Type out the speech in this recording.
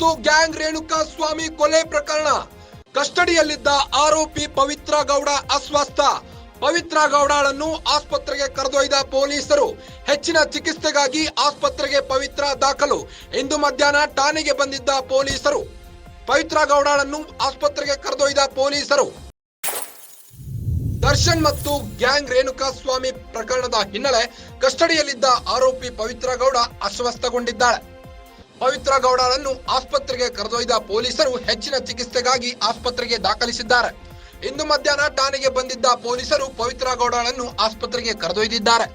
ಮತ್ತು ಗ್ಯಾಂಗ್ ರೇಣುಕಾಸ್ವಾಮಿ ಕೊಲೆ ಪ್ರಕರಣ. ಕಸ್ಟಡಿಯಲ್ಲಿದ್ದ ಆರೋಪಿ ಪವಿತ್ರ ಗೌಡ ಅಸ್ವಸ್ಥ. ಪವಿತ್ರ ಗೌಡಳನ್ನು ಆಸ್ಪತ್ರೆಗೆ ಕರೆದೊಯ್ದ ಪೊಲೀಸರು. ಹೆಚ್ಚಿನ ಚಿಕಿತ್ಸೆಗಾಗಿ ಆಸ್ಪತ್ರೆಗೆ ಪವಿತ್ರ ದಾಖಲು. ಇಂದು ಮಧ್ಯಾಹ್ನ ಠಾಣೆಗೆ ಬಂದಿದ್ದ ಪೊಲೀಸರು ಪವಿತ್ರ ಗೌಡಳನ್ನು ಆಸ್ಪತ್ರೆಗೆ ಕರೆದೊಯ್ದ ಪೊಲೀಸರು. ದರ್ಶನ್ ಮತ್ತು ಗ್ಯಾಂಗ್ ರೇಣುಕಾಸ್ವಾಮಿ ಪ್ರಕರಣದ ಹಿನ್ನೆಲೆ ಕಸ್ಟಡಿಯಲ್ಲಿದ್ದ ಆರೋಪಿ ಪವಿತ್ರ ಗೌಡ ಅಸ್ವಸ್ಥಗೊಂಡಿದ್ದಾಳೆ. ಪವಿತ್ರ ಗೌಡಳನ್ನು ಆಸ್ಪತ್ರೆಗೆ ಕರೆದೊಯ್ದ ಪೊಲೀಸರು ಹೆಚ್ಚಿನ ಚಿಕಿತ್ಸೆಗಾಗಿ ಆಸ್ಪತ್ರೆಗೆ ದಾಖಲಿಸಿದ್ದಾರೆ. ಇಂದು ಮಧ್ಯಾಹ್ನ ಠಾಣೆಗೆ ಬಂದಿದ್ದ ಪೊಲೀಸರು ಪವಿತ್ರ ಗೌಡಳನ್ನು ಆಸ್ಪತ್ರೆಗೆ ಕರೆದೊಯ್ದಿದ್ದಾರೆ.